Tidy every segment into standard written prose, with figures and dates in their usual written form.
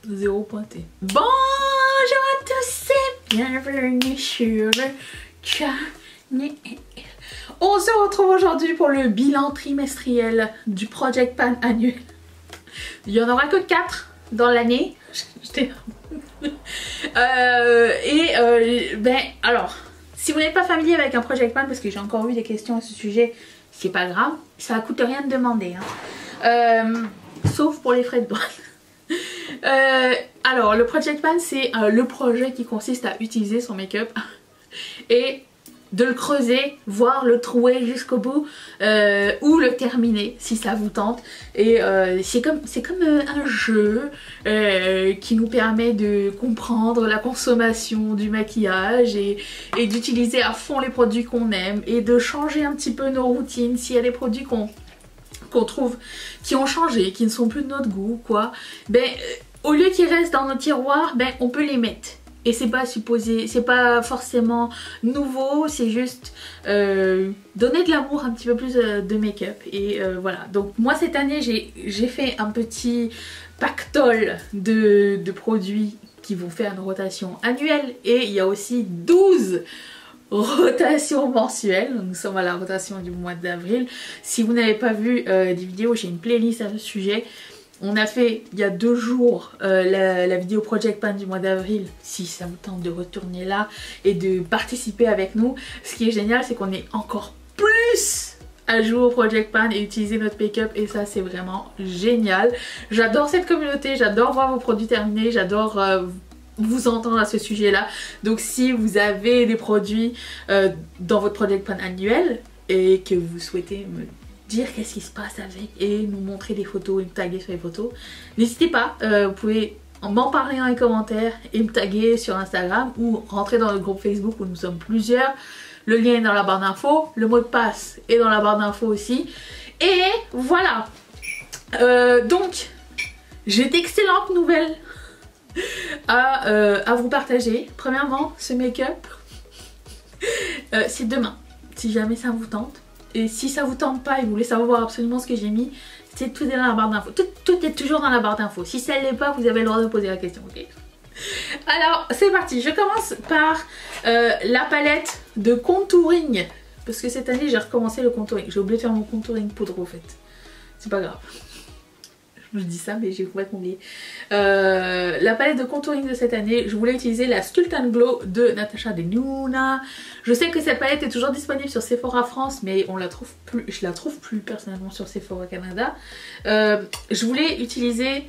Zéro pointé. Bonjour à tous et bienvenue sur le channel. On se retrouve aujourd'hui pour le bilan trimestriel du Project Pan annuel. Il n'y en aura que 4 dans l'année. Alors, si vous n'êtes pas familier avec un Project Pan, parce que j'ai encore eu des questions à ce sujet, c'est pas grave, ça ne coûte rien de demander. Sauf pour les frais de douane. Alors, le Project Pan, c'est le projet qui consiste à utiliser son make-up et de le creuser, voire le trouer jusqu'au bout ou le terminer si ça vous tente. Et c'est comme un jeu qui nous permet de comprendre la consommation du maquillage et d'utiliser à fond les produits qu'on aime et de changer un petit peu nos routines s'il y a des produits qu'on trouve qui ont changé, qui ne sont plus de notre goût, quoi. Au lieu qu'ils restent dans nos tiroirs, on peut les mettre. Et c'est pas supposé, c'est pas forcément nouveau, c'est juste donner de l'amour, un petit peu plus de make-up. Et voilà, donc moi cette année j'ai fait un petit pactole de produits qui vont faire une rotation annuelle. Et il y a aussi 12 rotation mensuelle. Nous sommes à la rotation du mois d'avril. Si vous n'avez pas vu des vidéos, j'ai une playlist à ce sujet. On a fait il y a 2 jours la vidéo Project Pan du mois d'avril. Si ça vous tente de retourner là et de participer avec nous. Ce qui est génial, c'est qu'on est encore plus à jouer au Project Pan et utiliser notre make-up, et ça c'est vraiment génial. J'adore cette communauté, j'adore voir vos produits terminés, j'adore vous entendre à ce sujet là. Donc si vous avez des produits dans votre Project Pan annuel et que vous souhaitez me dire qu'est-ce qui se passe avec et nous montrer des photos et me taguer sur les photos, n'hésitez pas, vous pouvez m'en parler dans les commentaires et me taguer sur Instagram ou rentrer dans le groupe Facebook où nous sommes plusieurs. Le lien est dans la barre d'infos, le mot de passe est dans la barre d'infos aussi. Et voilà, donc j'ai d'excellentes nouvelles à vous partager. Premièrement, ce make-up c'est demain, si jamais ça vous tente. Et si ça vous tente pas et vous voulez savoir absolument ce que j'ai mis, c'est tout est dans la barre d'infos. Tout est toujours dans la barre d'infos. Si ça ne l'est pas, vous avez le droit de poser la question, ok? Alors c'est parti, je commence par la palette de contouring. Parce que cette année j'ai recommencé le contouring. J'ai oublié de faire mon contouring poudre au fait. C'est pas grave. Je dis ça mais j'ai complètement oublié. La palette de contouring de cette année, je voulais utiliser la Sculpt and Glow de Natasha Denona. Je sais que cette palette est toujours disponible sur Sephora France, mais on la trouve plus, je la trouve plus personnellement sur Sephora Canada. Je voulais utiliser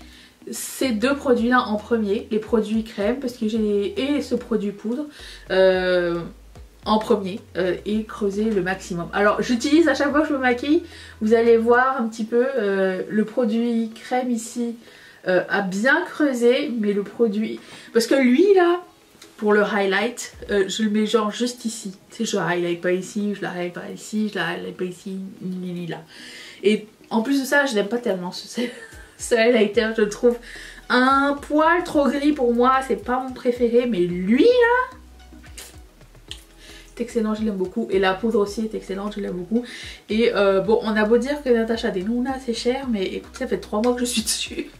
ces 2 produits là en premier, les produits crème parce que et ce produit poudre en premier et creuser le maximum. Alors j'utilise à chaque fois que je me maquille, vous allez voir un petit peu le produit crème ici a bien creusé, mais le produit, parce que lui là pour le highlight je le mets genre juste ici, tu sais, je highlight pas ici, je la highlight pas ici, je la highlight pas ici, ni là. Et en plus de ça je n'aime pas tellement ce highlighter, je le trouve un poil trop gris pour moi, c'est pas mon préféré, mais lui là excellent, je l'aime beaucoup, et la poudre aussi est excellente, je l'aime beaucoup. Et bon, on a beau dire que Natasha Denona c'est cher, mais écoute, ça fait 3 mois que je suis dessus,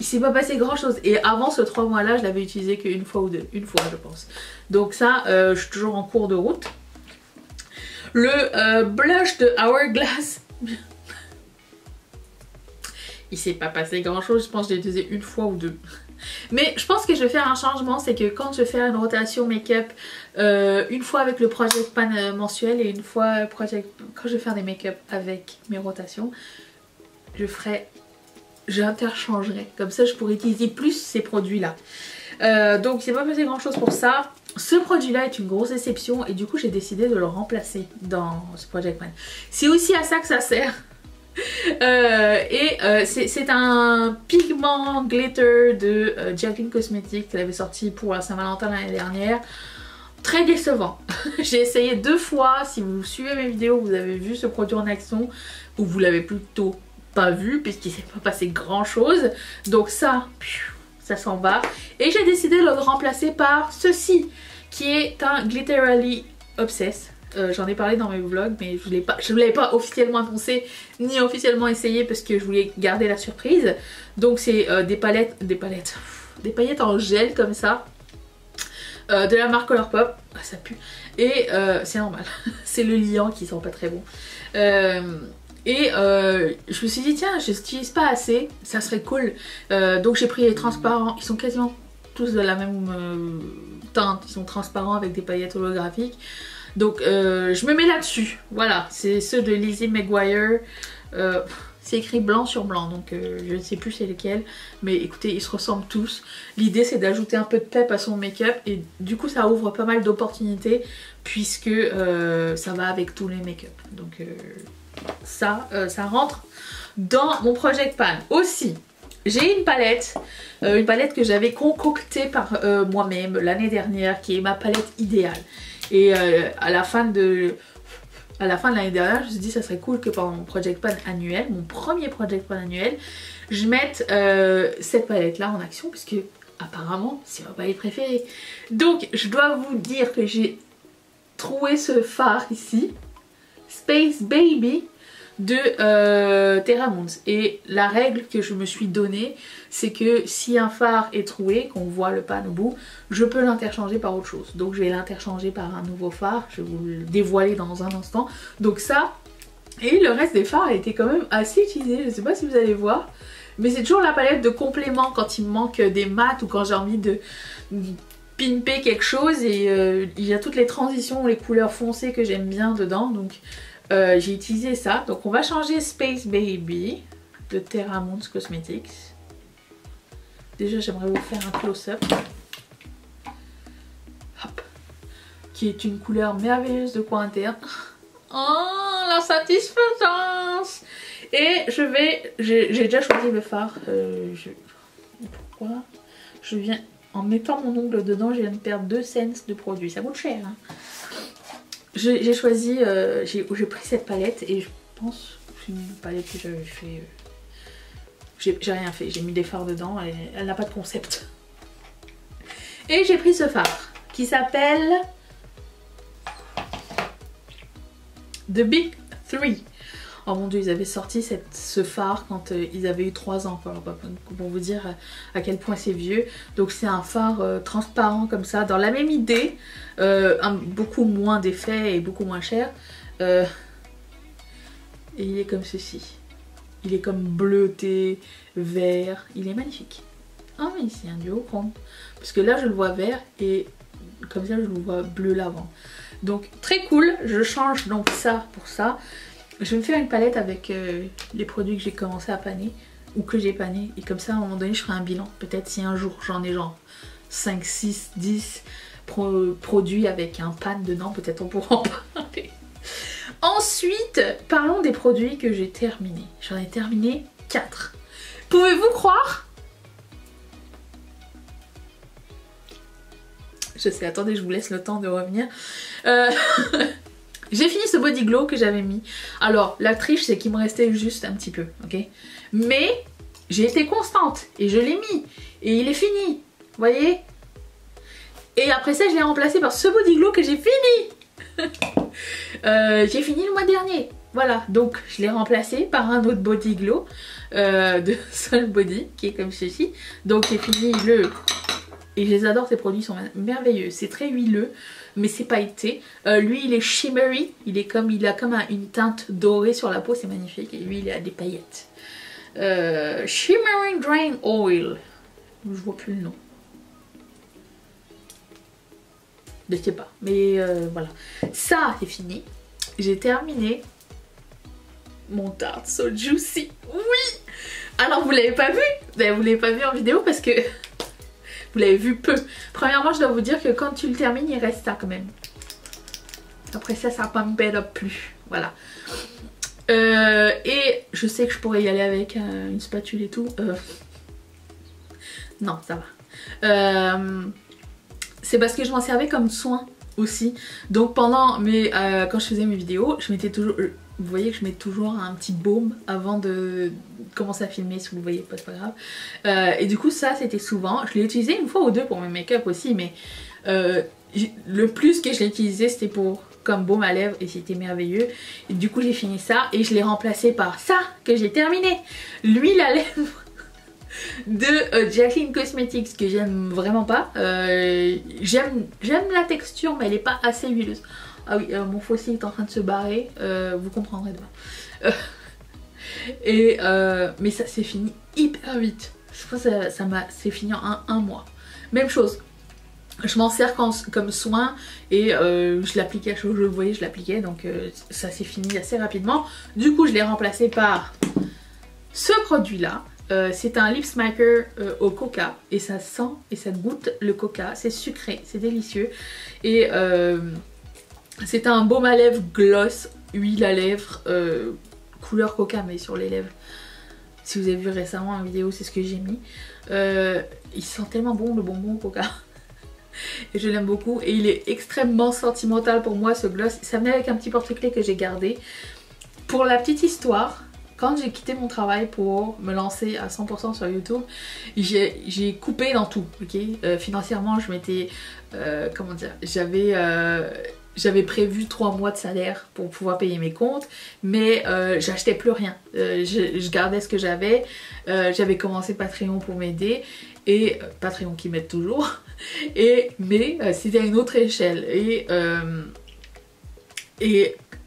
il s'est pas passé grand chose. Et avant ce 3 mois là je l'avais utilisé qu'une fois ou deux, une fois je pense. Donc ça je suis toujours en cours de route. Le blush de Hourglass il s'est pas passé grand chose, je pense que j'ai utilisé une fois ou deux. Mais je pense que je vais faire un changement, c'est que quand je vais faire une rotation make-up, une fois avec le Project Pan mensuel et une fois quand je vais faire des make-up avec mes rotations, j'interchangerai. Comme ça je pourrais utiliser plus ces produits là. Donc il s'est pas passé grand chose pour ça. Ce produit là est une grosse déception et du coup j'ai décidé de le remplacer dans ce Project Pan. C'est aussi à ça que ça sert. C'est un pigment glitter de Jaclyn Cosmetics qu'elle avait sorti pour la Saint-Valentin l'année dernière. Très décevant. J'ai essayé 2 fois. Si vous suivez mes vidéos, vous avez vu ce produit en action, ou vous l'avez plutôt pas vu puisqu'il s'est pas passé grand chose. Donc ça s'en va. Et j'ai décidé de le remplacer par ceci qui est un Glitterally Obsessed. J'en ai parlé dans mes vlogs, mais je ne l'avais pas officiellement annoncé ni officiellement essayé parce que je voulais garder la surprise. Donc c'est des palettes, des paillettes en gel comme ça. De la marque Colourpop. Ah, ça pue. Et c'est normal. C'est le liant qui sent pas très bon. Je me suis dit tiens, je n'utilise pas assez, ça serait cool. Donc j'ai pris les transparents, ils sont quasiment tous de la même teinte, ils sont transparents avec des paillettes holographiques. Donc je me mets là-dessus, voilà, c'est ceux de Lizzie McGuire. C'est écrit blanc sur blanc, donc je ne sais plus c'est lequel, mais écoutez, ils se ressemblent tous. L'idée c'est d'ajouter un peu de pep à son make-up et du coup ça ouvre pas mal d'opportunités puisque ça va avec tous les make-up. Donc ça rentre dans mon Project Pan. Aussi, j'ai une palette que j'avais concoctée par moi-même l'année dernière, qui est ma palette idéale. Et à la fin de l'année dernière, je me suis dit ça serait cool que pendant mon Project Pan annuel, mon premier Project Pan annuel, je mette cette palette là en action puisque apparemment c'est ma palette préférée. Donc je dois vous dire que j'ai trouvé ce fard ici, Space Baby de Terra Moons. Et la règle que je me suis donnée, c'est que si un fard est troué, qu'on voit le pan au bout, je peux l'interchanger par autre chose. Donc je vais l'interchanger par un nouveau fard, je vais vous le dévoiler dans un instant. Donc ça, et le reste des fards a été quand même assez utilisé, je ne sais pas si vous allez voir. Mais c'est toujours la palette de complément quand il me manque des mats ou quand j'ai envie de pimper quelque chose. Et il y a toutes les transitions, les couleurs foncées que j'aime bien dedans. Donc j'ai utilisé ça. Donc on va changer Space Baby de Terra Moons Cosmetics. Déjà j'aimerais vous faire un close-up. Hop. Qui est une couleur merveilleuse de coin interne. Oh la satisfaisance. Et j'ai déjà choisi le fard. Pourquoi? Je viens, en mettant mon ongle dedans, je viens de perdre 2 cents de produit. Ça coûte cher hein. J'ai choisi, j'ai pris cette palette et je pense que c'est une palette que j'avais fait. J'ai rien fait, j'ai mis des fards dedans et elle n'a pas de concept. Et j'ai pris ce fard qui s'appelle The Big 3. Oh mon dieu, ils avaient sorti ce fard quand ils avaient eu 3 ans, quoi. Pour vous dire à quel point c'est vieux. Donc c'est un fard transparent comme ça, dans la même idée, beaucoup moins d'effets et beaucoup moins cher. Et il est comme ceci. Il est comme bleuté, vert, il est magnifique. Ah mais c'est un duochrome. Parce que là je le vois vert et comme ça je le vois bleu l'avant. Donc très cool, je change donc ça pour ça. Je vais me faire une palette avec les produits que j'ai commencé à paner ou que j'ai pané et comme ça à un moment donné je ferai un bilan. Peut-être si un jour j'en ai genre 5, 6, 10 produits avec un pan dedans, peut-être on pourra en parler. Ensuite, parlons des produits que j'ai terminés. J'en ai terminé 4. Pouvez-vous croire? Je sais, attendez, je vous laisse le temps de revenir. J'ai fini ce body glow que j'avais mis. Alors, la triche, c'est qu'il me restait juste un petit peu, ok? Mais j'ai été constante et je l'ai mis. Et il est fini, vous voyez? Et après ça, je l'ai remplacé par ce body glow que j'ai fini. J'ai fini le mois dernier. Voilà, donc je l'ai remplacé par un autre body glow de Sol Body qui est comme ceci. Donc j'ai fini le... Et je les adore, ces produits sont merveilleux. C'est très huileux, mais c'est pailleté. Lui, il est shimmery. Il a comme une teinte dorée sur la peau, c'est magnifique. Et lui, il a des paillettes. Shimmering Drain Oil. Je vois plus le nom. Je sais pas, mais voilà. Ça, c'est fini. J'ai terminé mon Tarte So Juicy. Oui! Alors, vous l'avez pas vu? Vous l'avez pas vu en vidéo parce que... Vous l'avez vu peu. Premièrement, je dois vous dire que quand tu le termines, il reste ça quand même. Après ça, ça va pas me bête up plus. Voilà. Et je sais que je pourrais y aller avec une spatule et tout. Non, ça va. C'est parce que je m'en servais comme soin aussi. Donc pendant quand je faisais mes vidéos, je mettais toujours... Vous voyez que je mets toujours un petit baume avant de commencer à filmer, si vous le voyez pas, c'est pas grave. Et du coup ça c'était souvent, je l'ai utilisé une fois ou deux pour mes make-up aussi, mais le plus que je l'ai utilisé c'était pour comme baume à lèvres et c'était merveilleux. Et du coup j'ai fini ça et je l'ai remplacé par ça que j'ai terminé, l'huile à lèvres de Jaclyn Cosmetics que j'aime vraiment pas. J'aime la texture mais elle est pas assez huileuse. Ah oui, mon fossile est en train de se barrer, vous comprendrez demain. Mais ça s'est fini hyper vite. Je pense que c'est fini en un mois. Même chose. Je m'en sers comme soin et je l'appliquais à chaque fois que je le voyais, je l'appliquais, donc ça s'est fini assez rapidement. Du coup je l'ai remplacé par ce produit là. C'est un lip smacker au coca et ça sent et ça goûte le coca, c'est sucré, c'est délicieux. Et c'est un baume à lèvres gloss, huile à lèvres, couleur coca mais sur les lèvres. Si vous avez vu récemment en vidéo, c'est ce que j'ai mis. Il sent tellement bon le bonbon au coca. Et je l'aime beaucoup et il est extrêmement sentimental pour moi ce gloss. Ça venait avec un petit porte-clés que j'ai gardé. Pour la petite histoire, quand j'ai quitté mon travail pour me lancer à 100% sur YouTube, j'ai coupé dans tout, ok. Financièrement je m'étais, comment dire, j'avais prévu 3 mois de salaire pour pouvoir payer mes comptes, mais j'achetais plus rien. Je gardais ce que j'avais. J'avais commencé Patreon pour m'aider, et Patreon qui m'aide toujours, mais c'était à une autre échelle.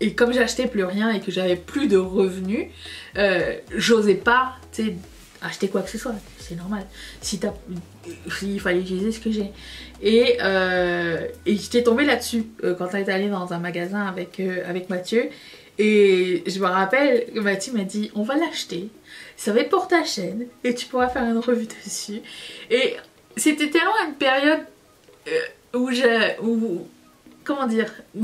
Et comme j'achetais plus rien et que j'avais plus de revenus, j'osais pas, tu sais, acheter quoi que ce soit. C'est normal. Il fallait utiliser ce que j'ai. Et j'étais tombée là-dessus quand on est allé dans un magasin avec Mathieu. Et je me rappelle, Mathieu m'a dit on va l'acheter, ça va être pour ta chaîne et tu pourras faire une revue dessus. Et c'était tellement une période où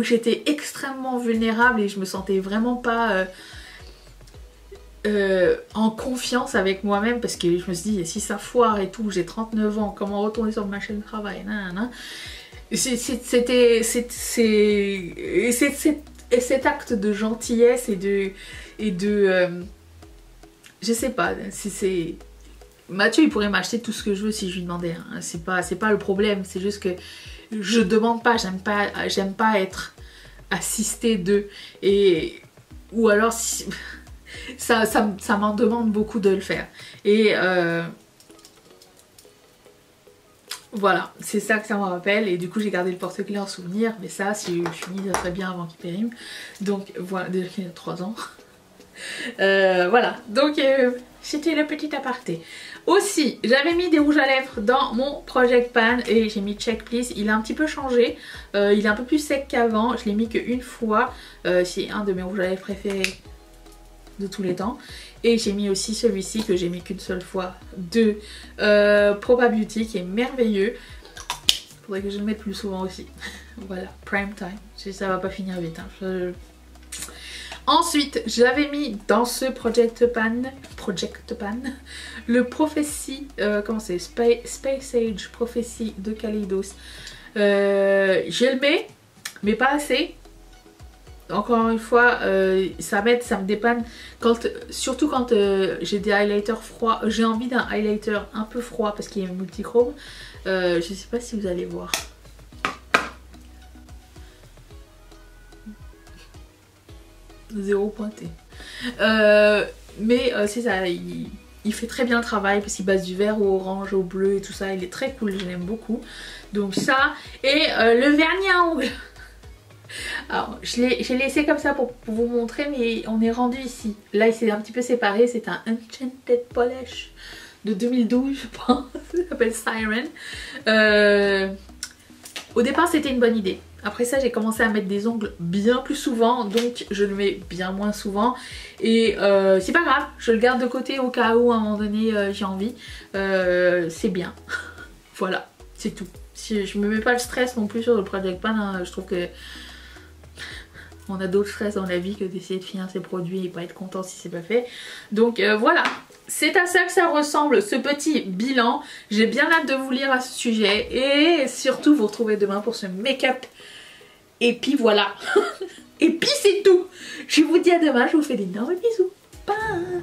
j'étais extrêmement vulnérable et je me sentais vraiment pas en confiance avec moi-même, parce que je me suis dit si ça foire et tout, j'ai 39 ans, comment retourner sur ma chaîne de travail, nanana. Et cet acte de gentillesse et de je sais pas, Mathieu il pourrait m'acheter tout ce que je veux si je lui demandais, hein. C'est pas le problème, c'est juste que je demande pas, j'aime pas être assistée d'eux, ou alors ça m'en demande beaucoup de le faire. Et voilà, c'est ça que ça me rappelle. Et du coup j'ai gardé le porte-clés en souvenir. Mais ça, si je finis, ça serait bien avant qu'il périme. Donc voilà, déjà qu'il a 3 ans. Voilà, donc c'était le petit aparté. Aussi, j'avais mis des rouges à lèvres dans mon Project Pan et j'ai mis Check Please. Il a un petit peu changé, il est un peu plus sec qu'avant. Je l'ai mis qu'une fois, c'est un de mes rouges à lèvres préférés de tous les temps. Et j'ai mis aussi celui-ci que j'ai mis qu'une seule fois, de Proba Beauty, qui est merveilleux. Faudrait que je le mette plus souvent aussi. Voilà, prime time, ça va pas finir vite, hein. Ensuite, j'avais mis dans ce Project Pan le Prophecy, comment c'est, Space Age Prophecy de Kaleidos. Je le mets, mais pas assez. Encore une fois, ça m'aide, ça me dépanne, surtout quand j'ai des highlighters froids. J'ai envie d'un highlighter un peu froid parce qu'il est multichrome. Je sais pas si vous allez voir. Zéro pointé. Mais c'est ça, il fait très bien le travail parce qu'il passe du vert au orange au bleu et tout ça. Il est très cool, je l'aime beaucoup. Donc ça, et le vernis à ongles. Alors j'ai laissé comme ça pour vous montrer, mais on est rendu ici. Là il s'est un petit peu séparé, c'est un Enchanted Polish de 2012 je pense, ça s'appelle Siren. Au départ c'était une bonne idée. Après ça j'ai commencé à mettre des ongles bien plus souvent, donc je le mets bien moins souvent. Et c'est pas grave, je le garde de côté au cas où à un moment donné j'ai envie. C'est bien. Voilà, c'est tout. Je me mets pas le stress non plus sur le Project Pan, hein. Je trouve que on a d'autres stress dans la vie que d'essayer de finir ses produits et pas être content si c'est pas fait. Donc voilà, c'est à ça que ça ressemble ce petit bilan. J'ai bien hâte de vous lire à ce sujet et surtout vous retrouver demain pour ce make-up. Et puis voilà. Et puis c'est tout. Je vous dis à demain, je vous fais d'énormes bisous. Bye.